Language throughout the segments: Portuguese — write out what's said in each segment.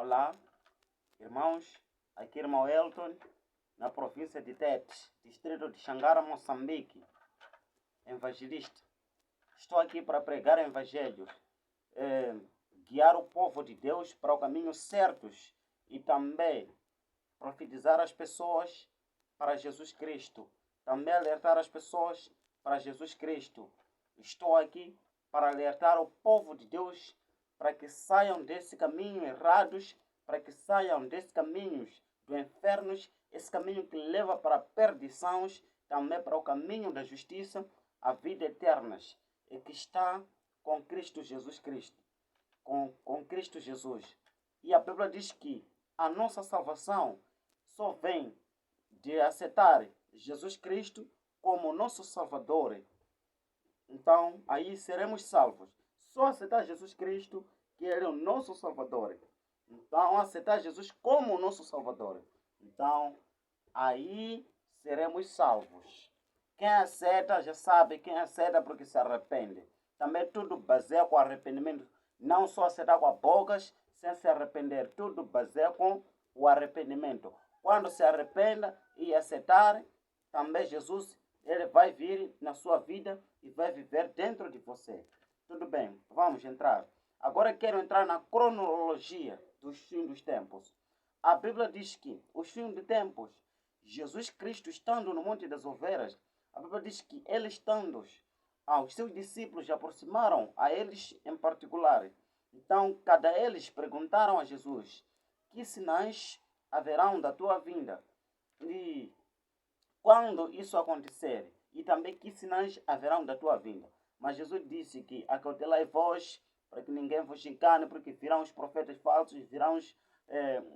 Olá, irmãos. Aqui é irmão Elton, na província de Tete, distrito de Xangara, Moçambique, evangelista. Estou aqui para pregar o evangelho, guiar o povo de Deus para o caminho certos e também profetizar as pessoas para Jesus Cristo. Também alertar as pessoas para Jesus Cristo. Estou aqui para alertar o povo de Deus para que saiam desse caminho errados, para que saiam desse caminho do inferno, esse caminho que leva para a perdição, também para o caminho da justiça, a vida eterna, e que está com Cristo Jesus Cristo, com Cristo Jesus. E a Bíblia diz que a nossa salvação só vem de aceitar Jesus Cristo como nosso Salvador. Então, aí seremos salvos. Só aceitar Jesus Cristo, que Ele é o nosso Salvador. Então, aceitar Jesus como o nosso Salvador. Então, aí seremos salvos. Quem aceita já sabe, quem aceita porque se arrepende. Também tudo baseia com arrependimento. Não só aceitar com a boca, sem se arrepender. Tudo baseia com o arrependimento. Quando se arrependa e aceitar, também Jesus, Ele vai vir na sua vida e vai viver dentro de você. Tudo bem, vamos entrar. Agora quero entrar na cronologia dos fins dos tempos. A Bíblia diz que os fins dos tempos, Jesus Cristo estando no Monte das Oliveiras, a Bíblia diz que Ele estando, os seus discípulos se aproximaram a eles em particular. Então, cada eles perguntaram a Jesus, que sinais haverão da tua vinda? E quando isso acontecer? E também que sinais haverão da tua vinda? Mas Jesus disse que acautelai-vos para que ninguém vos engane, porque virão os profetas falsos, virão os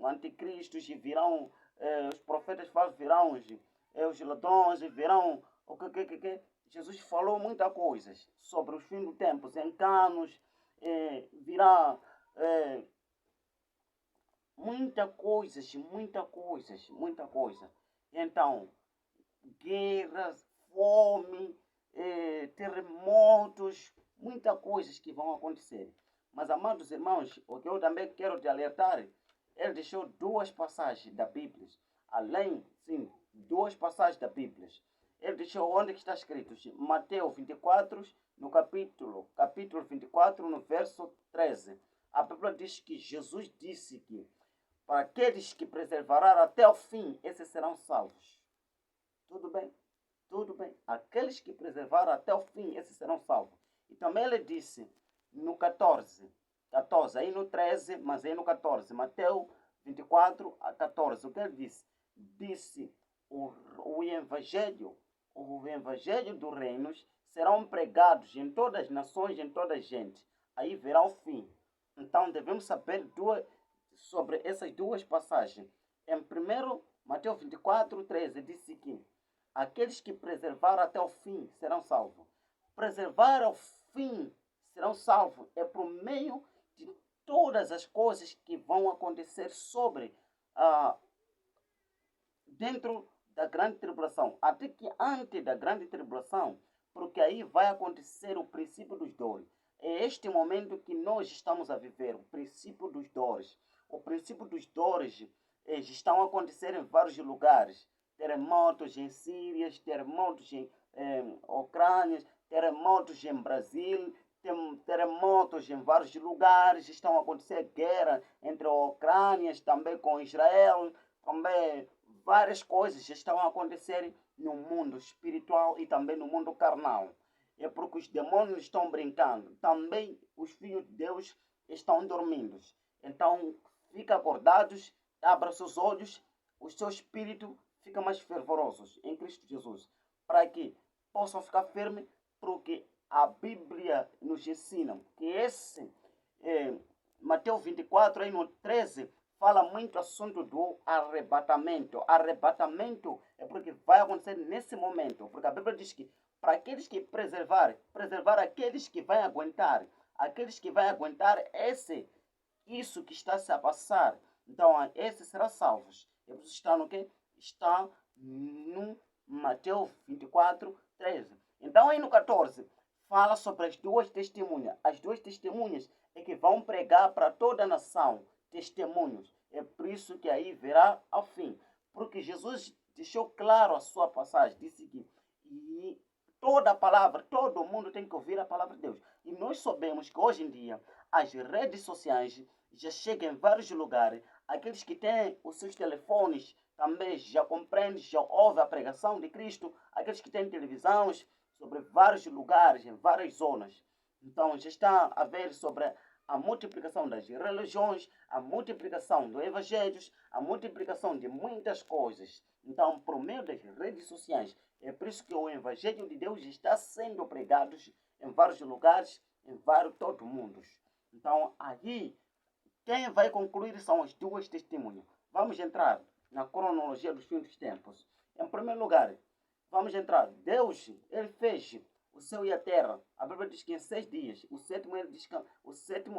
anticristos, e virão os profetas falsos, virão os ladrões, e virão o que. Jesus falou muitas coisas sobre os fins dos tempos, enganos, virá muitas coisas. Então, guerras, fome, terremotos, muitas coisas que vão acontecer. Mas, amados irmãos, o que eu também quero te alertar, ele deixou duas passagens da Bíblia. Além, sim, duas passagens da Bíblia. Ele deixou onde que está escrito? Mateus 24, no capítulo 24, no verso 13. A Bíblia diz que Jesus disse que para aqueles que preservarão até o fim, esses serão salvos. Tudo bem? Tudo bem. Aqueles que preservaram até o fim, esses serão salvos. E também ele disse no 14, aí no 13, mas aí no 14, Mateus 24 a 14, o que ele disse? Disse, o evangelho dos reinos serão pregados em todas as nações, em toda a gente. Aí verá o fim. Então devemos saber sobre essas duas passagens. Em primeiro, Mateus 24, 13, disse que aqueles que preservaram até o fim serão salvos. Preservar ao fim serão salvos é por meio de todas as coisas que vão acontecer dentro da grande tribulação. Até que antes da grande tribulação, porque aí vai acontecer o princípio dos dores. É este momento que nós estamos a viver, o princípio dos dores. O princípio dos dores estão a acontecer em vários lugares. Terremotos em Síria, terremotos em Ucrânia, terremotos em Brasil, terremotos em vários lugares. Estão a acontecer guerra entre a Ucrânia, também com Israel, também várias coisas estão a acontecer no mundo espiritual e também no mundo carnal. É porque os demônios estão brincando. Também os filhos de Deus estão dormindo. Então, fica acordados, abra seus olhos, o seu espírito fica mais fervoroso em Cristo Jesus, para que possam ficar firmes, porque a Bíblia nos ensina que Mateus 24, aí no 13, fala muito assunto do arrebatamento. Arrebatamento é porque vai acontecer nesse momento, porque a Bíblia diz que para aqueles que preservar aqueles que vão aguentar, isso que está se a passar. Então, esses serão salvos. Está no quê? Está no Mateus 24, 13. Então, aí no 14, fala sobre as duas testemunhas. As duas testemunhas é que vão pregar para toda a nação. testemunhos. É por isso que aí verá ao fim. Porque Jesus deixou claro a sua passagem, disse que e toda a palavra, todo mundo tem que ouvir a palavra de Deus. E nós sabemos que hoje em dia as redes sociais já chegam em vários lugares. Aqueles que têm os seus telefones também já compreendem, já ouvem a pregação de Cristo. Aqueles que têm televisões sobre vários lugares, em várias zonas. Então já está a ver sobre a multiplicação das religiões, a multiplicação dos evangelhos, a multiplicação de muitas coisas. Então, por meio das redes sociais, é por isso que o evangelho de Deus está sendo pregado em vários lugares, em todo o mundo. Então, aí, quem vai concluir são as duas testemunhas. Vamos entrar na cronologia dos fins dos tempos. Em primeiro lugar, vamos entrar. Deus, ele fez o céu e a terra. A Bíblia diz que em 6 dias. O sétimo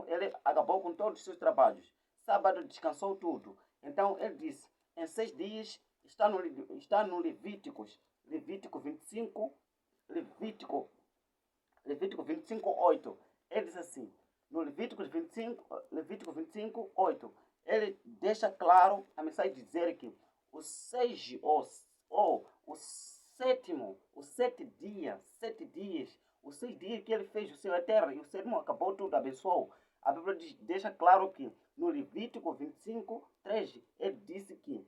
ele acabou com todos os seus trabalhos. Sábado descansou tudo. Então ele disse, em 6 dias, está no Levíticos. Levítico 25, Levítico 25, 8. Ele diz assim, no Levítico 25, 8, ele deixa claro a mensagem de dizer que os 6, os 7 dias, os 6 dias que ele fez o céu e a terra, e o sétimo acabou tudo, abençoou. A Bíblia deixa claro que no Levítico 25, 3, ele disse que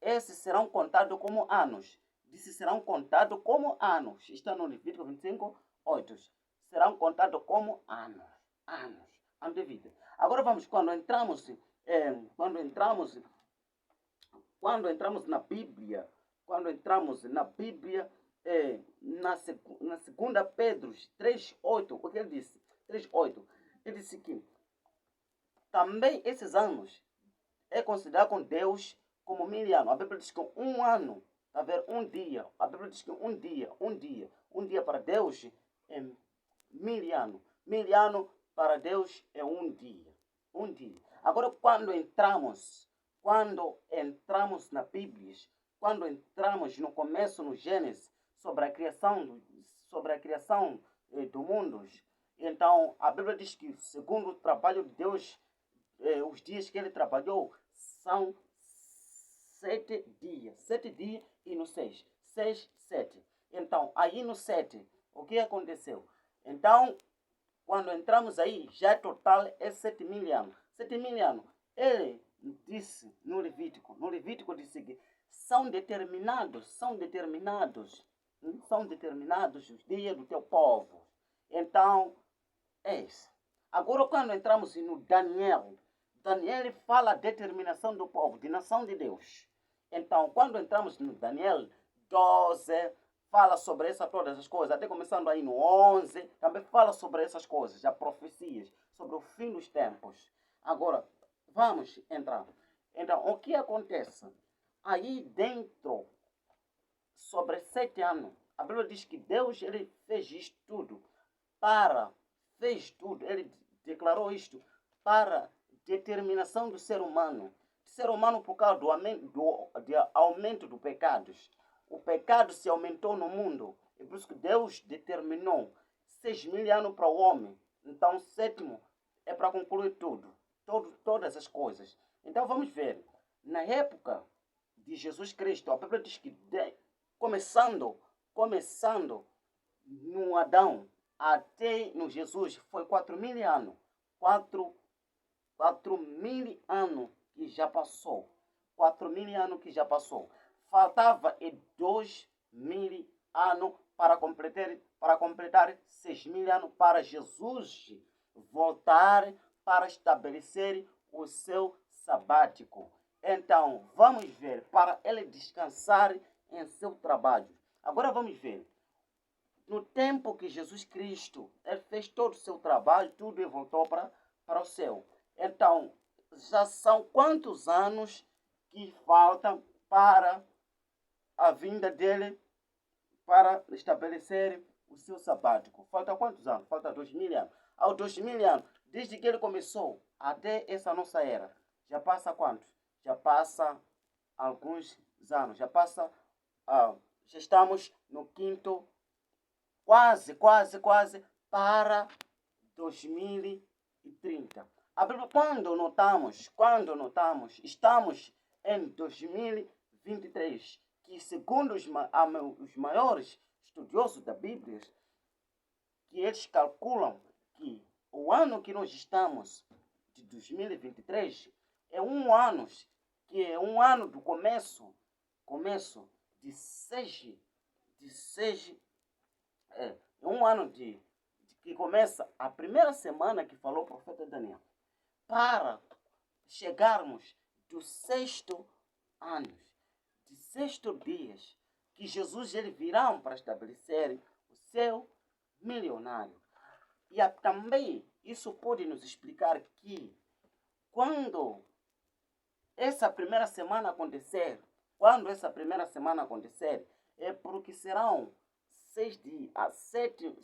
esses serão contados como anos. Disse serão contados como anos. Está no Levítico 25, 8. Serão contados como anos. Anos de vida. Agora vamos, quando entramos na Bíblia, na segunda Pedro 3:8, o que ele disse? 3:8. Ele disse que também esses anos é considerado com Deus como 1000 anos. A Bíblia diz que um ano, tá vendo? Um dia. A Bíblia diz que um dia para Deus é 1000 anos. 1000 anos para Deus é um dia. Agora, quando entramos na Bíblia, quando entramos no começo, no Gênesis, sobre a criação do mundo, então a Bíblia diz que, segundo o trabalho de Deus, os dias que ele trabalhou são 7 dias. 7 dias e no 6. 6, 7. Então, aí no 7, o que aconteceu? Então, quando entramos aí, já total é 7.000 anos. 7.000 anos. Ele disse no Levítico disse que são determinados os dias do teu povo. Então, é isso. Agora, quando entramos no Daniel fala a determinação do povo, de nação de Deus. Então, quando entramos no Daniel 12, fala sobre todas as coisas, até começando aí no 11, também fala sobre essas coisas, já profecias, sobre o fim dos tempos. Agora, vamos entrar. Então, o que acontece? Aí dentro, sobre 7 anos, a Bíblia diz que Deus ele fez isto tudo, ele declarou isto para determinação do ser humano. Por causa do aumento dos pecados. O pecado se aumentou no mundo. É por isso que Deus determinou 6.000 anos para o homem. Então, o sétimo é para concluir todas as coisas. Então, vamos ver. Na época de Jesus Cristo, a Bíblia diz que começando no Adão até no Jesus foi 4.000 anos. 4.000 anos que já passou. 4.000 anos que já passou. Faltava 2.000 anos para completar 6.000 anos para Jesus voltar para estabelecer o seu sabático. Então, vamos ver, para ele descansar em seu trabalho. Agora vamos ver. No tempo que Jesus Cristo ele fez todo o seu trabalho, tudo e voltou para o céu. Então, já são quantos anos que faltam para a vinda dele para estabelecer o seu sabático? Falta quantos anos? Falta 2.000 anos. Aos 2.000 anos, desde que ele começou até essa nossa era, já passa quantos? Já passa alguns anos. Já estamos no quinto, quase para 2030. A Bíblia, quando notamos, estamos em 2023, que segundo os maiores estudiosos da Bíblia, que eles calculam que o ano que nós estamos, de 2023, é um ano que é um ano do começo de um ano de que começa a primeira semana que falou o profeta Daniel, para chegarmos do sexto ano, de sexto dias, que Jesus ele virá para estabelecer o seu milionário. E também isso pode nos explicar que quando essa primeira semana acontecer, é porque serão 6 dias, 7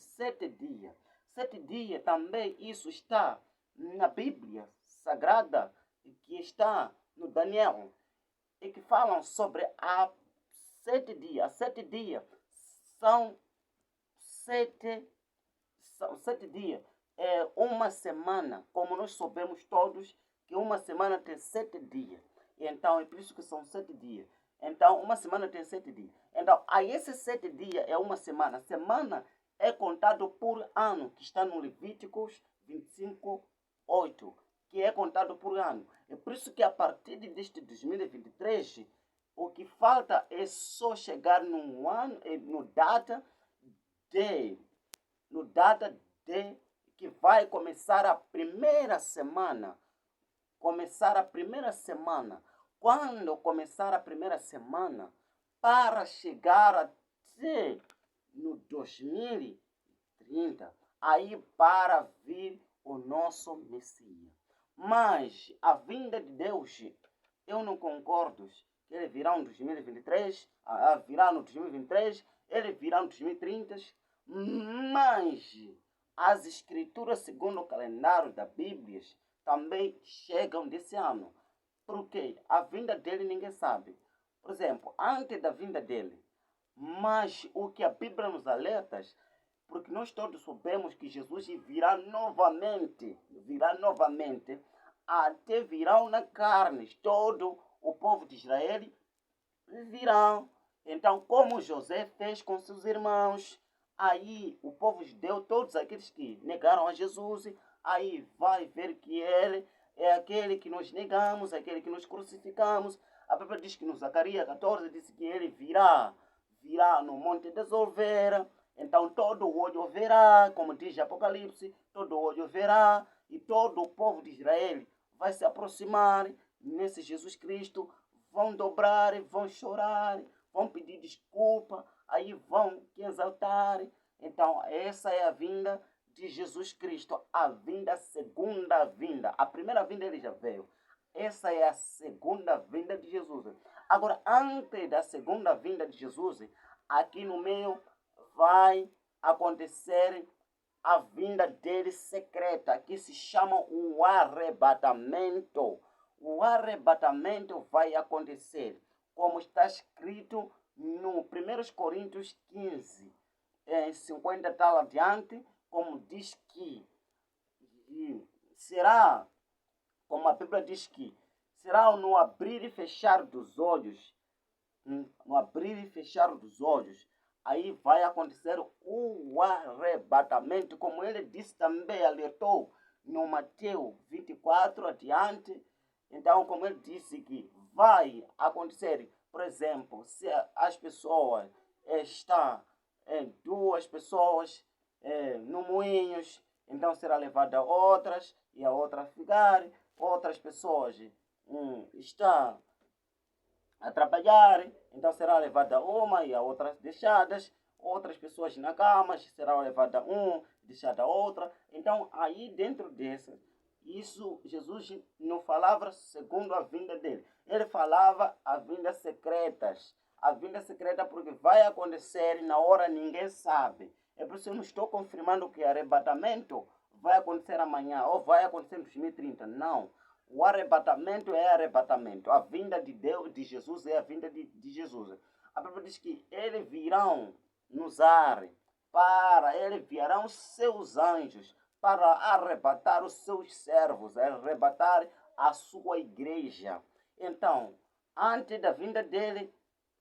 dias. 7 dias também isso está na Bíblia Sagrada, que está no Daniel, e que falam sobre 7 dias. 7 dias são 7 dias. É uma semana, como nós sabemos todos, que uma semana tem 7 dias. Então, é por isso que são 7 dias. Então, uma semana tem 7 dias. Então, aí esses 7 dias é uma semana. Semana é contado por ano, que está no Levíticos 25:8, que é contado por ano. É por isso que a partir deste 2023, o que falta é só chegar no ano, no data de que vai começar a primeira semana. Quando começar a primeira semana, para chegar até no 2030, aí para vir o nosso Messias. Mas a vinda de Deus, eu não concordo que ele virá em 2023, virá no 2023, ele virá no 2030, mas as escrituras, segundo o calendário da Bíblia, também chegam desse ano. Porque a vinda dele ninguém sabe. Por exemplo, antes da vinda dele. Mas o que a Bíblia nos alerta, porque nós todos sabemos que Jesus virá novamente, até virão na carne, todo o povo de Israel virão. Então, como José fez com seus irmãos, aí o povo judeu, todos aqueles que negaram a Jesus, aí vai ver que ele é aquele que nós negamos, aquele que nós crucificamos. A Bíblia diz que no Zacarias 14 diz que ele virá no Monte das Oliveiras. Então todo olho verá, como diz Apocalipse, todo olho verá, e todo o povo de Israel vai se aproximar nesse Jesus Cristo, vão dobrar, vão chorar, vão pedir desculpa, aí vão exaltar. Então essa é a vinda de Jesus Cristo, a segunda vinda. A primeira vinda ele já veio. Essa é a segunda vinda de Jesus. Agora, antes da segunda vinda de Jesus, aqui no meio vai acontecer a vinda dele secreta, que se chama o arrebatamento. O arrebatamento vai acontecer, como está escrito no 1 Coríntios 15, 50 tal adiante, como diz que será, como a Bíblia diz que será no abrir e fechar dos olhos, aí vai acontecer o arrebatamento, como ele disse também, alertou no Mateus 24 adiante. Então, como ele disse que vai acontecer, por exemplo, se as pessoas estão, 2 pessoas no moinhos, então será levada outras e a outra ficar, outras pessoas estão a trabalhar, então será levada uma e a outra deixadas, outras pessoas na cama, será levada deixada outra. Então aí dentro dessas, isso Jesus não falava segundo a vinda dele, ele falava a vinda secretas. A vinda secreta porque vai acontecer na hora ninguém sabe. É por isso que eu não estou confirmando que o arrebatamento vai acontecer amanhã ou vai acontecer em 2030. Não. O arrebatamento é arrebatamento. A vinda de Deus, de Jesus, é a vinda de Jesus. A Bíblia diz que eles virão nos ares, ele virão seus anjos para arrebatar os seus servos, arrebatar a sua igreja. Então, antes da vinda dele,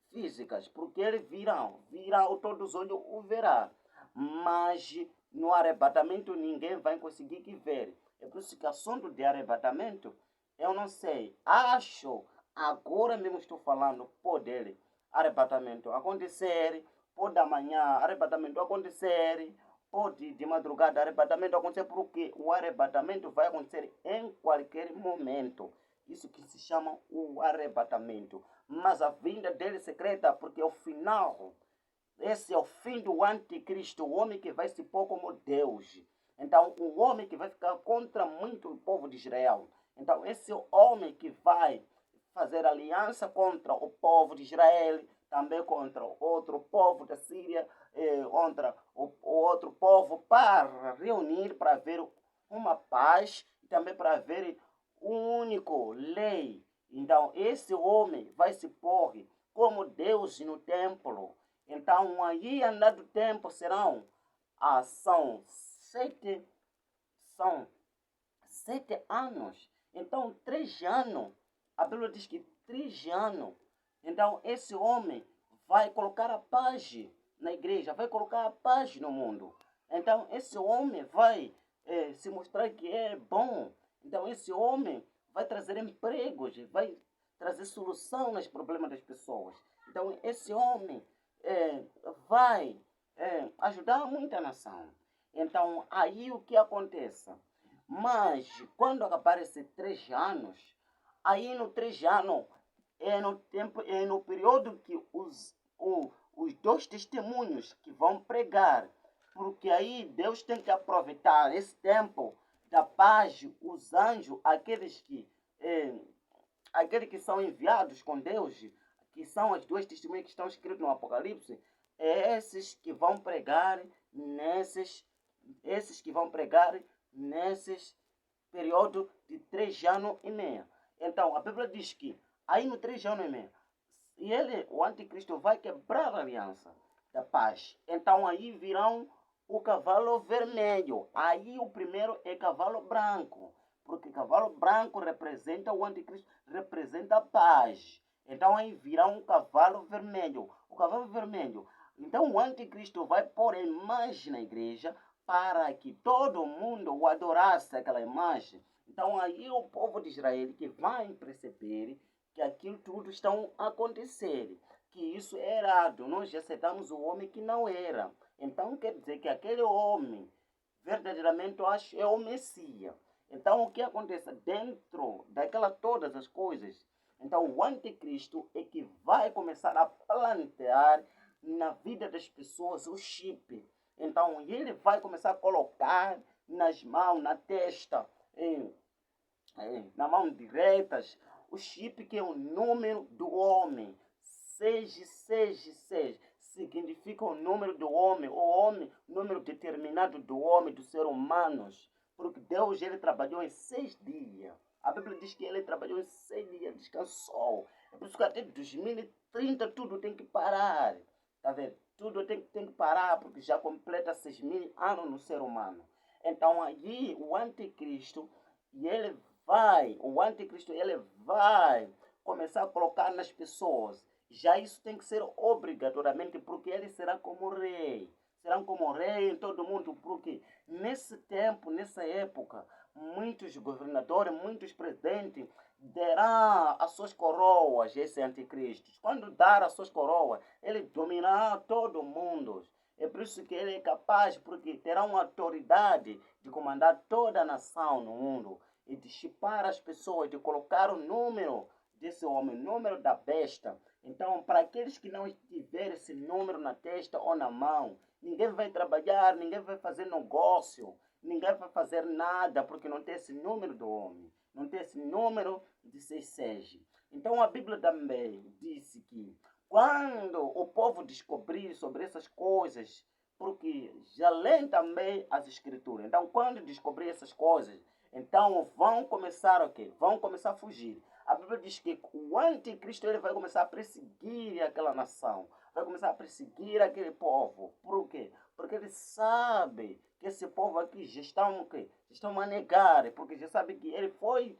físicas, porque eles virão, todos os olhos o verá, mas no arrebatamento ninguém vai conseguir ver. É por isso que assunto de arrebatamento, eu não sei, acho, agora mesmo estou falando, pode arrebatamento acontecer, pode amanhã arrebatamento acontecer, pode de madrugada arrebatamento acontecer, porque o arrebatamento vai acontecer em qualquer momento. Isso que se chama o arrebatamento. Mas a vinda dele secreta, porque é o final. Esse é o fim do anticristo, o homem que vai se pôr como Deus. Então, o homem que vai ficar contra muito o povo de Israel. Então, esse é o homem que vai fazer aliança contra o povo de Israel, também contra outro povo da Síria, contra o outro povo, para reunir, para haver uma paz e também para haver um único lei. Então, esse homem vai se pôr como Deus no templo. Então, aí, andando do tempo, são 7 anos. Então, 3 anos. A Bíblia diz que 3 anos. Então, esse homem vai colocar a paz na igreja, vai colocar a paz no mundo. Então, esse homem vai se mostrar que é bom. Então, esse homem vai trazer empregos, vai trazer solução nos problemas das pessoas. Então, esse homem vai ajudar muita nação. Então, aí o que acontece? Mas, quando acabar esses 3 anos, aí no 3 anos, é no período que os dois testemunhos que vão pregar, porque aí Deus tem que aproveitar esse tempo da paz, os anjos, aqueles que são enviados com Deus, que são as duas testemunhas que estão escritas no Apocalipse, é esses que vão pregar nesses período de 3 anos e meio. Então, a Bíblia diz que aí no 3 anos e meio, o anticristo vai quebrar a aliança da paz. Então, aí virão o cavalo vermelho. Aí o primeiro é cavalo branco, porque cavalo branco representa o anticristo, representa a paz. Então, aí virá um cavalo vermelho. O cavalo vermelho. Então, o anticristo vai pôr a imagem na igreja para que todo mundo o adorasse aquela imagem. Então, aí o povo de Israel que vai perceber que aquilo tudo está a acontecer, que isso é errado. Nós aceitamos o homem que não era. Então, quer dizer que aquele homem verdadeiramente é o Messias. Então, o que acontece dentro daquela todas as coisas? Então, o anticristo é que vai começar a plantar na vida das pessoas o chip. Então, ele vai começar a colocar nas mãos, na testa, na mão direitas, o chip que é o número do homem. 666 significa o número do homem, número determinado do homem, do ser humano. Porque Deus, ele trabalhou em 6 dias. A Bíblia diz que ele trabalhou em 6 dias, descansou. É por isso que até 2030 tudo tem que parar. Tá vendo? Tudo tem que parar, porque já completa 6.000 anos no ser humano. Então aí o anticristo, ele vai começar a colocar nas pessoas. Já isso tem que ser obrigatoriamente, porque ele será como rei. Serão como rei em todo mundo, porque nesse tempo, nessa época, muitos governadores, muitos presidentes darão as suas coroas a esse anticristo. Quando dar as suas coroas, ele dominará todo mundo. É por isso que ele é capaz, porque terá uma autoridade de comandar toda a nação no mundo e de chipar as pessoas, de colocar o número desse homem, o número da besta. Então, para aqueles que não tiverem esse número na testa ou na mão, ninguém vai trabalhar, ninguém vai fazer negócio, ninguém vai fazer nada, porque não tem esse número do homem, não tem esse número de 66. Então, a Bíblia também disse que quando o povo descobrir sobre essas coisas, porque já lêem também as escrituras, então quando descobrir essas coisas, então vão começar o quê? Vão começar a fugir. A Bíblia diz que o anticristo ele vai começar a perseguir aquela nação, vai começar a perseguir aquele povo. Por quê? Porque ele sabe que esse povo aqui já estão, o quê? Estão a negar, porque já sabe que ele foi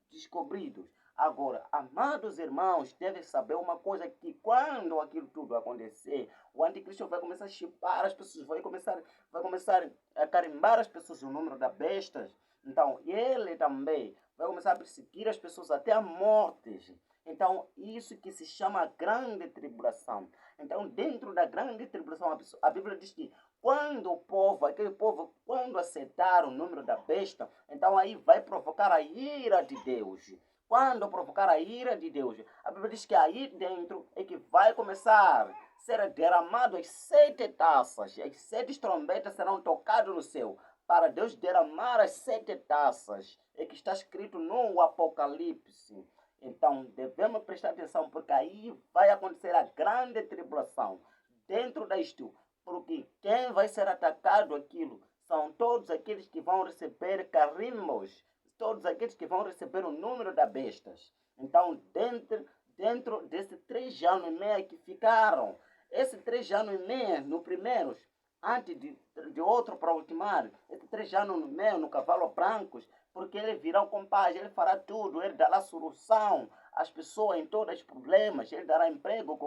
descobrido. Agora, amados irmãos, devem saber uma coisa, que quando aquilo tudo acontecer, o anticristo vai começar a chipar as pessoas, vai começar a carimbar as pessoas no número das bestas. Então, ele também vai começar a perseguir as pessoas até a morte. Então, isso que se chama grande tribulação. Então, dentro da grande tribulação, a Bíblia diz que quando o povo, aquele povo, quando aceitar o número da besta, então aí vai provocar a ira de Deus. Quando provocar a ira de Deus, a Bíblia diz que aí dentro é que vai começar a ser derramado as 7 taças, as 7 trombetas serão tocadas no céu, para Deus derramar as 7 taças, é que está escrito no Apocalipse. Então devemos prestar atenção, porque aí vai acontecer a grande tribulação. Dentro disto, porque quem vai ser atacado aquilo são todos aqueles que vão receber carimos, todos aqueles que vão receber o número das bestas. Então, dentro desses 3 anos e meio que ficaram, esses 3 anos e meio, no primeiros, antes de outro para ultimar, esses 3 anos e meio no cavalo brancos, porque ele virá com paz, ele fará tudo, ele dará solução às pessoas em todos os problemas, ele dará emprego,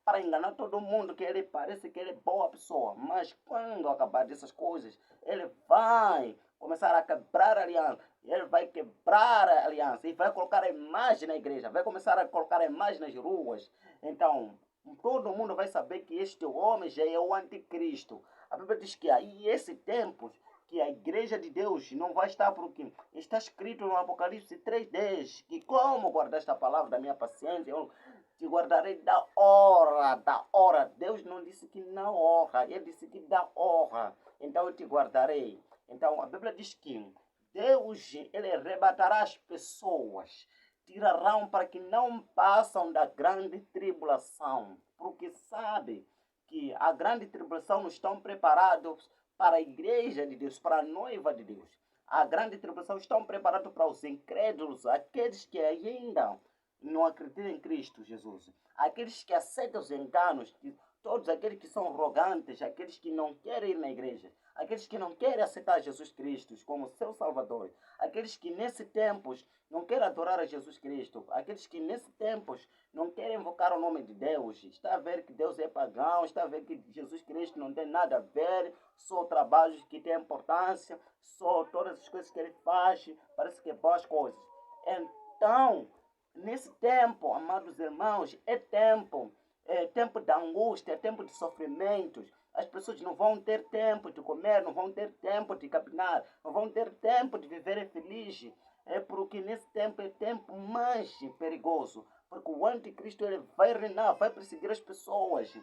para enganar todo mundo, que ele parece que ele é boa pessoa. Mas quando acabar dessas coisas, ele vai começar a quebrar a aliança. Ele vai quebrar a aliança e vai colocar a imagem na igreja, vai começar a colocar a imagem nas ruas. Então, todo mundo vai saber que este homem já é o anticristo. A Bíblia diz que aí, esse tempo, que a igreja de Deus não vai estar, porque está escrito no Apocalipse 3:10, que como guardar esta palavra da minha paciência, eu te guardarei da hora, da hora. Deus não disse que na hora, ele disse que da hora. Então eu te guardarei. Então a Bíblia diz que Deus, ele arrebatará as pessoas, tirarão para que não passam da grande tribulação, porque sabe que a grande tribulação não estão preparados para a igreja de Deus, para a noiva de Deus. A grande tribulação estão preparados para os incrédulos, aqueles que ainda não acreditam em Cristo Jesus, aqueles que aceitam os enganos, todos aqueles que são arrogantes, aqueles que não querem ir na igreja, aqueles que não querem aceitar Jesus Cristo como seu Salvador, aqueles que nesse tempo não querem adorar a Jesus Cristo, aqueles que nesse tempo não querem invocar o nome de Deus, está a ver que Deus é pagão, está a ver que Jesus Cristo não tem nada a ver, só trabalhos que têm importância, só todas as coisas que ele faz, parece que é boas coisas. Então, nesse tempo, amados irmãos, é tempo de angústia, é tempo de sofrimentos. As pessoas não vão ter tempo de comer, não vão ter tempo de caminhar, não vão ter tempo de viver feliz. É porque nesse tempo é tempo mais perigoso. Porque o anticristo ele vai reinar, vai perseguir as pessoas.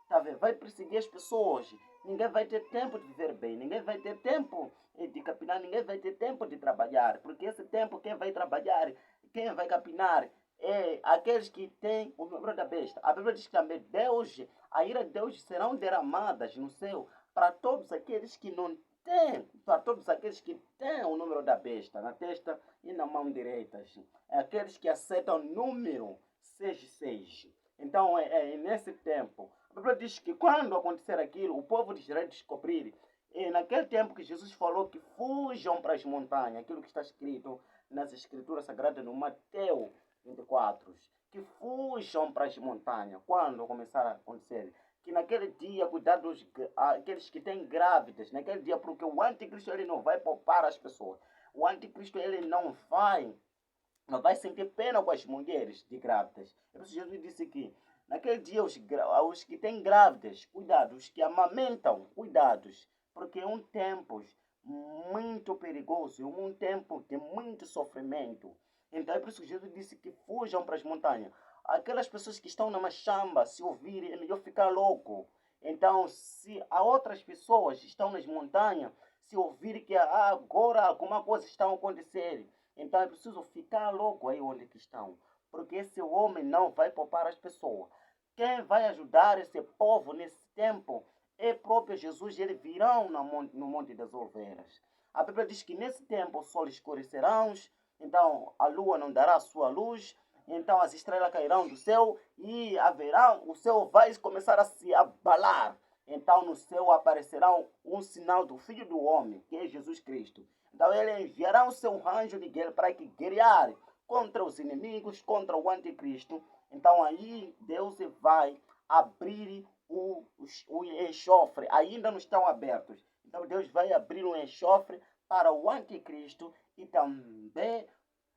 Tá vendo? Vai perseguir as pessoas. Ninguém vai ter tempo de viver bem, ninguém vai ter tempo de capinar, ninguém vai ter tempo de trabalhar. Porque esse tempo quem vai trabalhar, quem vai capinar, é aqueles que têm o número da besta. A Bíblia diz que também Deus, a ira de Deus serão derramadas no céu para todos aqueles que não têm, para todos aqueles que têm o número da besta na testa e na mão direita. É aqueles que aceitam o número 66. Então é nesse tempo. A Bíblia diz que quando acontecer aquilo, o povo de Israel descobrir. E naquele tempo que Jesus falou que fujam para as montanhas, aquilo que está escrito nas Escrituras Sagradas no Mateus 24, que fujam para as montanhas. Quando começar a acontecer? Que naquele dia, cuidado aqueles que têm grávidas, naquele dia, porque o anticristo ele não vai poupar as pessoas. O anticristo ele não vai sentir pena com as mulheres de grávidas. Jesus disse que naquele dia os que têm grávidas, cuidado, os que amamentam, cuidados, porque é um tempo muito perigoso, um tempo de muito sofrimento. Então é por isso que Jesus disse que fujam para as montanhas. Aquelas pessoas que estão na machamba, se ouvirem, é melhor ficar louco. Então, se há outras pessoas que estão nas montanhas, se ouvirem que agora alguma coisa está a acontecer, então é preciso ficar louco aí onde que estão. Porque esse homem não vai poupar as pessoas. Quem vai ajudar esse povo nesse tempo é próprio Jesus. Ele virão no Monte das Oliveiras. A Bíblia diz que nesse tempo o sol escurecerá, então a lua não dará a sua luz, então as estrelas cairão do céu e o céu vai começar a se abalar. então no céu aparecerá um sinal do Filho do Homem, que é Jesus Cristo. Então ele enviará o seu anjo de guerra para que guerrear contra os inimigos, contra o anticristo. Então aí Deus vai abrir o enxofre. Ainda não estão abertos. Então Deus vai abrir um enxofre para o anticristo e também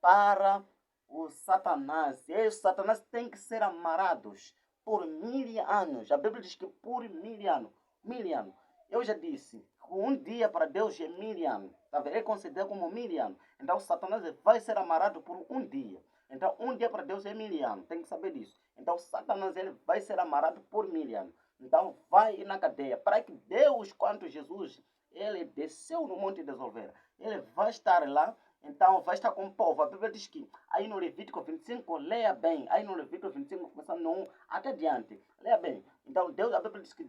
para o Satanás. E os Satanás têm que ser amarrados por 1000 anos. A Bíblia diz que por 1000 anos. 1000 anos. Eu já disse, um dia para Deus é 1000 anos. É considerado como 1000 anos. Então Satanás vai ser amarrado por um dia. Então um dia para Deus é 1000 anos. Tem que saber disso. Então Satanás ele vai ser amarrado por 1000 anos. Então vai ir na cadeia. Para que Deus, quanto Jesus, ele desceu no Monte das Oliveiras. Ele vai estar lá. Então vai estar com o povo. A Bíblia diz que aí no Levítico 25, leia bem. Aí no Levítico 25, começando no 1 até diante. Leia bem. Então Deus, a Bíblia diz que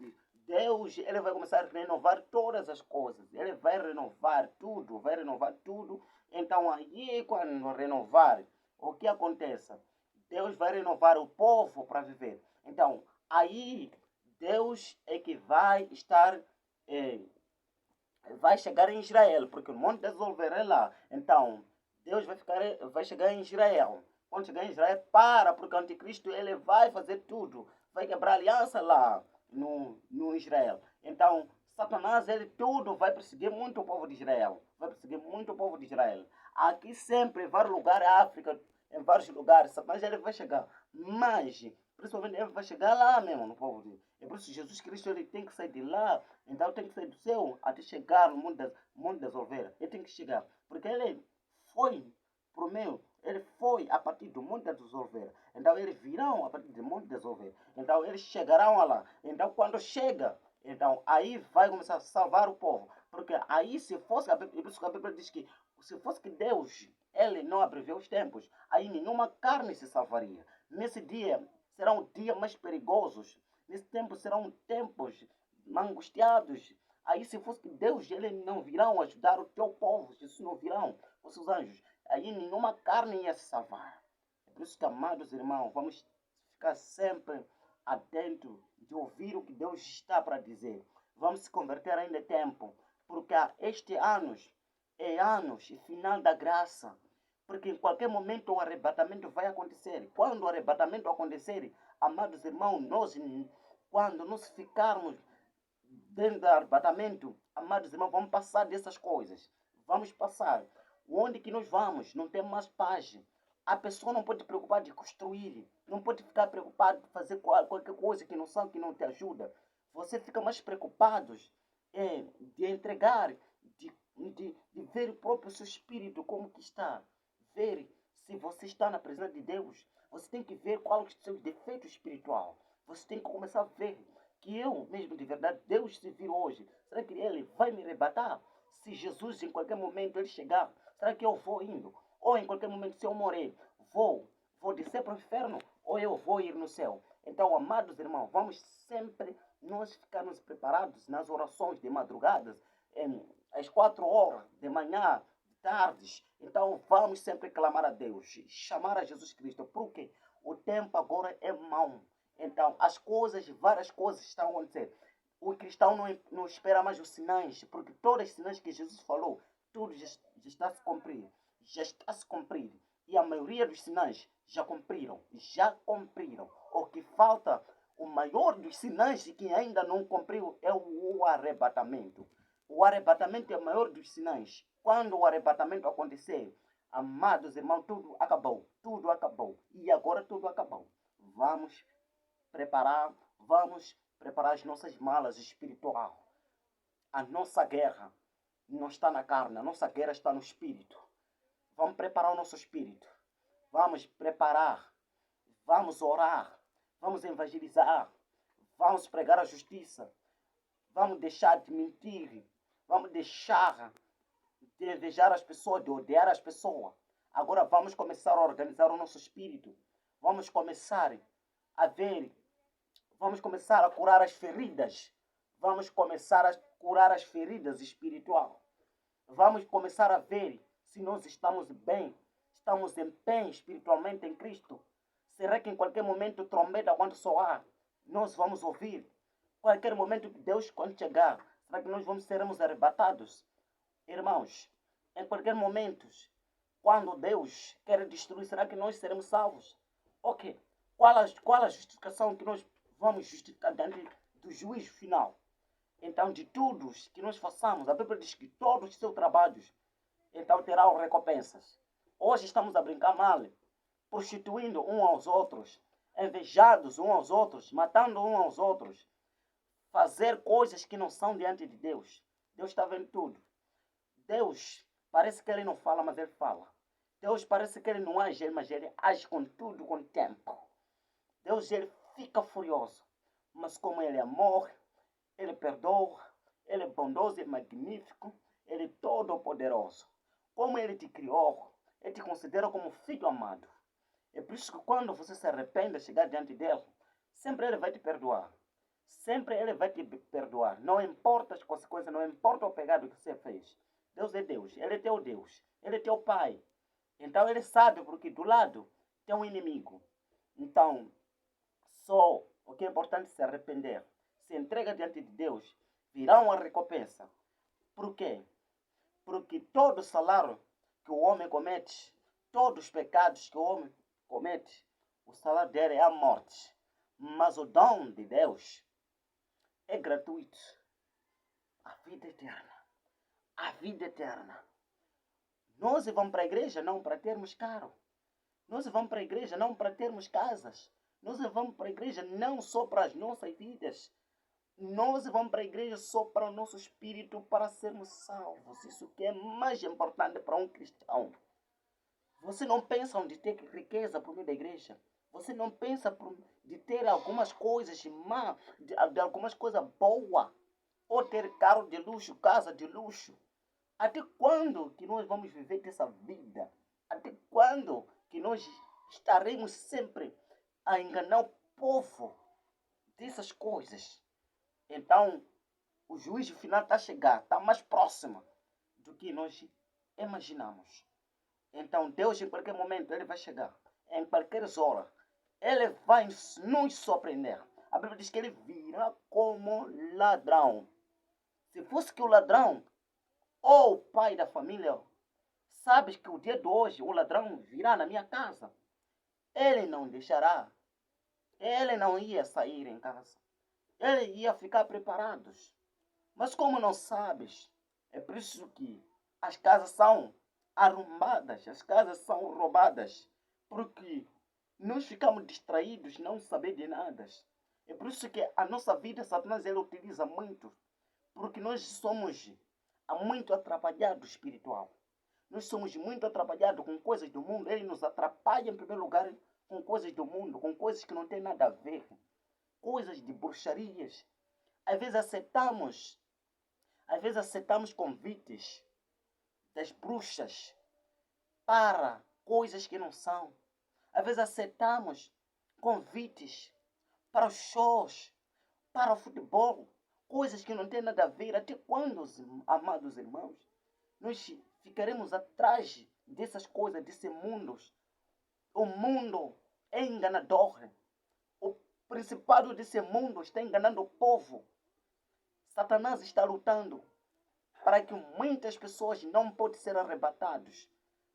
Deus ele vai começar a renovar todas as coisas. Ele vai renovar tudo. Vai renovar tudo. Então aí quando renovar, o que acontece? Deus vai renovar o povo para viver. Então aí Deus é que vai estar... vai chegar em Israel, porque o Monte das Oliveiras é lá. Então, Deus vai chegar em Israel. Quando chegar em Israel, porque o anticristo ele vai fazer tudo. Vai quebrar aliança lá no Israel. Então, Satanás, ele tudo vai perseguir muito o povo de Israel. Vai perseguir muito o povo de Israel. Aqui sempre, em vários lugares, África, em vários lugares, Satanás ele vai chegar. Mas, principalmente, ele vai chegar lá mesmo no povo de Israel. É por isso Jesus Cristo ele tem que sair de lá, então tem que sair do céu até chegar no mundo das Oliveiras. Ele tem que chegar, porque ele foi pro meu, ele foi a partir do Monte das Oliveiras. Então eles virão a partir do Monte das Oliveiras. Então eles chegarão lá. Então quando chega, então aí vai começar a salvar o povo. Porque aí se fosse, por isso que a Bíblia diz que se fosse que Deus, ele não abreviou os tempos, aí nenhuma carne se salvaria. Nesse dia será um dia mais perigosos. Nesse tempo serão tempos angustiados. Aí se fosse que Deus, ele não virão ajudar o teu povo, Jesus não virão, os seus anjos. Aí nenhuma carne ia se salvar. É por isso que, amados irmãos, vamos ficar sempre atentos de ouvir o que Deus está para dizer. Vamos se converter ainda em tempo, porque este anos é anos e final da graça. Porque em qualquer momento o arrebatamento vai acontecer. Quando o arrebatamento acontecer, amados irmãos, nós, quando nós ficarmos dentro do arrebatamento, amados irmãos, vamos passar dessas coisas. Vamos passar. Onde que nós vamos? Não tem mais paz. A pessoa não pode se preocupar de construir. Não pode ficar preocupado de fazer qualquer coisa que não sabe, que não te ajuda. Você fica mais preocupado de entregar, de ver o próprio seu espírito como que está. Ver se você está na presença de Deus. Você tem que ver qual é o seu defeito espiritual. Você tem que começar a ver que eu mesmo de verdade, Deus se vir hoje. Será que ele vai me arrebatar? Se Jesus em qualquer momento ele chegar, será que eu vou indo? Ou em qualquer momento se eu morrer, vou descer para o inferno ou eu vou ir no céu? Então, amados irmãos, vamos sempre nós ficarmos preparados nas orações de madrugadas, às 4 horas de manhã, tardes. Então vamos sempre clamar a Deus, chamar a Jesus Cristo, porque o tempo agora é mau. Então as coisas, várias coisas estão acontecendo. O cristão não espera mais os sinais, porque todos os sinais que Jesus falou, tudo já está a se cumprir. Já está a se cumprir. E a maioria dos sinais já cumpriram. Já cumpriram. O que falta, o maior dos sinais que ainda não cumpriu é o arrebatamento. O arrebatamento é o maior dos sinais. Quando o arrebatamento acontecer, amados irmãos, tudo acabou. Tudo acabou. E agora tudo acabou. Vamos preparar as nossas malas espirituais. A nossa guerra não está na carne, a nossa guerra está no espírito. Vamos preparar o nosso espírito. Vamos preparar. Vamos orar. Vamos evangelizar. Vamos pregar a justiça. Vamos deixar de mentir. Vamos deixar de invejar as pessoas, de odiar as pessoas. Agora vamos começar a organizar o nosso espírito. Vamos começar a ver. Vamos começar a curar as feridas. Vamos começar a curar as feridas espirituais. Vamos começar a ver se nós estamos bem, estamos em pé espiritualmente em Cristo. Será que em qualquer momento trombeta quando soar, nós vamos ouvir? Qualquer momento que Deus, quando chegar, será que nós seremos arrebatados? Irmãos, em qualquer momento, quando Deus quer destruir, será que nós seremos salvos? Ok. Qual a justificação que nós vamos justificar diante do juízo final? Então, de tudo que nós façamos, a Bíblia diz que todos os seus trabalhos, então terão recompensas. Hoje estamos a brincar mal, prostituindo uns aos outros, invejados uns aos outros, matando uns aos outros, fazer coisas que não são diante de Deus. Deus está vendo tudo. Deus parece que ele não fala, mas ele fala. Deus parece que ele não age, mas ele age com tudo, com tempo. Deus, ele fica furioso, mas como ele é amor, ele perdoa, ele é bondoso e magnífico, ele é todo poderoso. Como ele te criou, ele te considera como filho amado. É por isso que quando você se arrepende, chegar diante dele, sempre ele vai te perdoar. Sempre ele vai te perdoar. Não importa as consequências, não importa o pecado que você fez. Deus é Deus, ele é teu Deus, ele é teu Pai. Então ele sabe porque do lado tem um inimigo. Então, só o que é importante é se arrepender. Se entrega diante de Deus, virá uma recompensa. Por quê? Porque todo salário que o homem comete, todos os pecados que o homem comete, o salário dele é a morte. Mas o dom de Deus é gratuito. A vida eterna. A vida eterna. Nós vamos para a igreja não para termos carro. Nós vamos para a igreja não para termos casas. Nós vamos para a igreja não só para as nossas vidas. Nós vamos para a igreja só para o nosso espírito, para sermos salvos. Isso que é mais importante para um cristão. Você não pensa de ter riqueza por meio da igreja. Você não pensa de ter algumas coisas má, de algumas coisas boas. Ou ter carro de luxo, casa de luxo. Até quando que nós vamos viver dessa vida? Até quando que nós estaremos sempre a enganar o povo dessas coisas? Então, o juízo final está a chegar, está mais próximo do que nós imaginamos. Então, Deus, em qualquer momento, ele vai chegar. Em qualquer hora, ele vai nos surpreender. A Bíblia diz que ele virá como ladrão. Se fosse que o ladrão ou o pai da família, sabes que o dia de hoje o ladrão virá na minha casa, ele não deixará. Ele não ia sair em casa. Ele ia ficar preparado. Mas como não sabes, é por isso que as casas são arrombadas, as casas são roubadas, porque nós ficamos distraídos, não saber de nada. É por isso que a nossa vida, Satanás, ele utiliza muito, porque nós somos muito atrapalhados espiritual. Nós somos muito atrapalhados com coisas do mundo. Ele nos atrapalha, em primeiro lugar, com coisas do mundo, com coisas que não têm nada a ver. Coisas de bruxarias. Às vezes aceitamos convites das bruxas para coisas que não são. Às vezes aceitamos convites para os shows, para o futebol, coisas que não têm nada a ver. Até quando, amados irmãos, nós ficaremos atrás dessas coisas, desse mundo? O mundo é enganador. O principado desse mundo está enganando o povo. Satanás está lutando para que muitas pessoas não possam ser arrebatadas,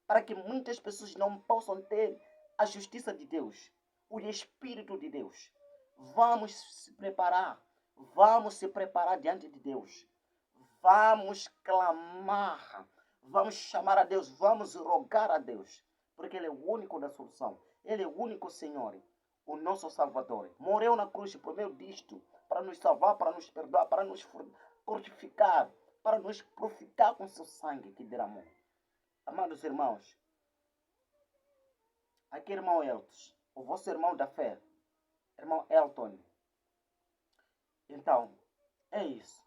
para que muitas pessoas não possam ter a justiça de Deus, o Espírito de Deus. Vamos se preparar diante de Deus. Vamos clamar, vamos chamar a Deus, vamos rogar a Deus, porque Ele é o único da solução. Ele é o único Senhor, o nosso Salvador. Morreu na cruz por meio disto, para nos salvar, para nos perdoar, para nos fortificar, para nos purificar com seu sangue que derramou. Amados irmãos, aqui irmão Elton, o vosso irmão da fé, irmão Elton. Então, é isso.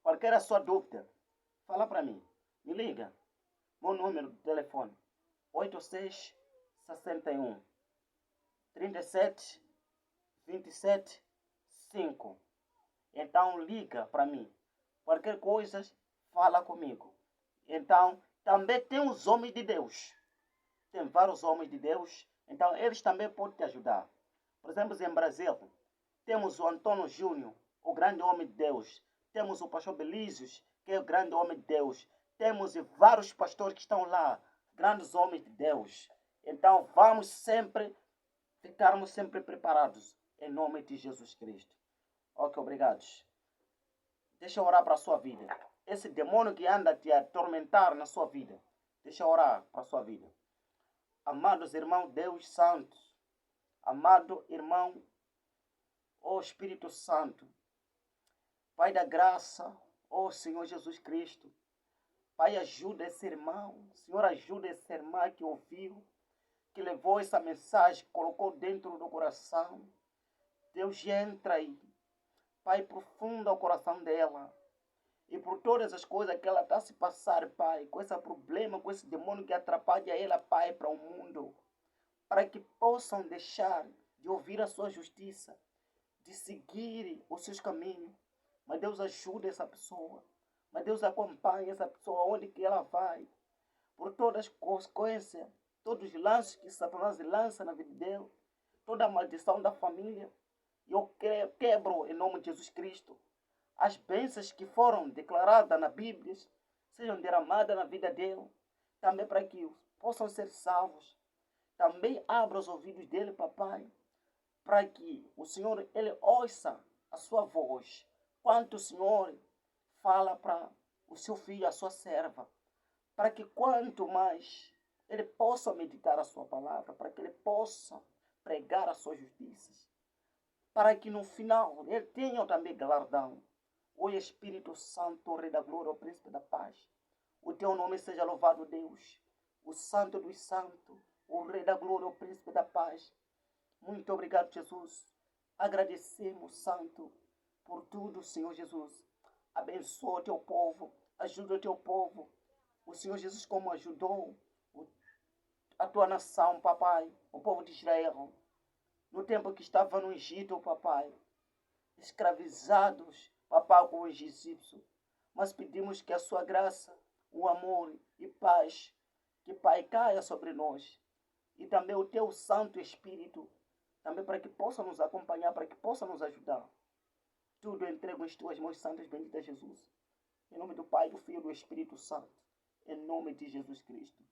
Qualquer a sua dúvida, fala para mim. Me liga. Meu número de telefone, 86 61 37 27 5. Então, liga para mim. Qualquer coisa, fala comigo. Então, também tem os homens de Deus. Tem vários homens de Deus. Então, eles também podem te ajudar. Por exemplo, em Brasil, temos o Antônio Júnior. o grande homem de Deus. Temos o pastor Belízios, que é o grande homem de Deus. Temos vários pastores que estão lá, grandes homens de Deus. Então vamos sempre ficarmos sempre preparados, em nome de Jesus Cristo. Ok, obrigados. Deixa eu orar para a sua vida. Esse demônio que anda te atormentar na sua vida, deixa eu orar para a sua vida. Amados irmãos, Deus Santo, amado irmão, ó Espírito Santo, Pai da graça, ó Senhor Jesus Cristo, Pai, ajuda esse irmão, Senhor, ajuda essa irmã que ouviu, que levou essa mensagem, colocou dentro do coração. Deus, entra aí, Pai, profunda o coração dela. E por todas as coisas que ela está a se passar, Pai, com esse problema, com esse demônio que atrapalha ela, Pai, para o mundo, para que possam deixar de ouvir a sua justiça, de seguir os seus caminhos. Mas Deus ajuda essa pessoa. Mas Deus acompanha essa pessoa onde que ela vai. Por todas as consequências, todos os lances que Satanás lança na vida dele, toda a maldição da família, eu quebro em nome de Jesus Cristo. As bênçãos que foram declaradas na Bíblia sejam derramadas na vida dele, também para que possam ser salvos. Também abra os ouvidos dele, papai, para que o Senhor, ele ouça a sua voz. Quanto o Senhor fala para o seu filho, a sua serva, para que quanto mais ele possa meditar a sua palavra, para que ele possa pregar a sua justiça, para que no final ele tenha também galardão. O Espírito Santo, Rei da Glória, o Príncipe da Paz, o teu nome seja louvado, Deus, o Santo dos Santos, o Rei da Glória, o Príncipe da Paz. Muito obrigado, Jesus. Agradecemos, Santo, por tudo, Senhor Jesus. Abençoa o teu povo, ajuda o teu povo. O Senhor Jesus, como ajudou a tua nação, papai, o povo de Israel, no tempo que estava no Egito, papai, escravizados, papai, com os egípcios. Mas pedimos que a sua graça, o amor e paz, que, Pai, caia sobre nós. E também o teu Santo Espírito, também para que possa nos acompanhar, para que possa nos ajudar. Tudo eu entrego em tuas mãos santas, bendita Jesus. Em nome do Pai, do Filho e do Espírito Santo. Em nome de Jesus Cristo.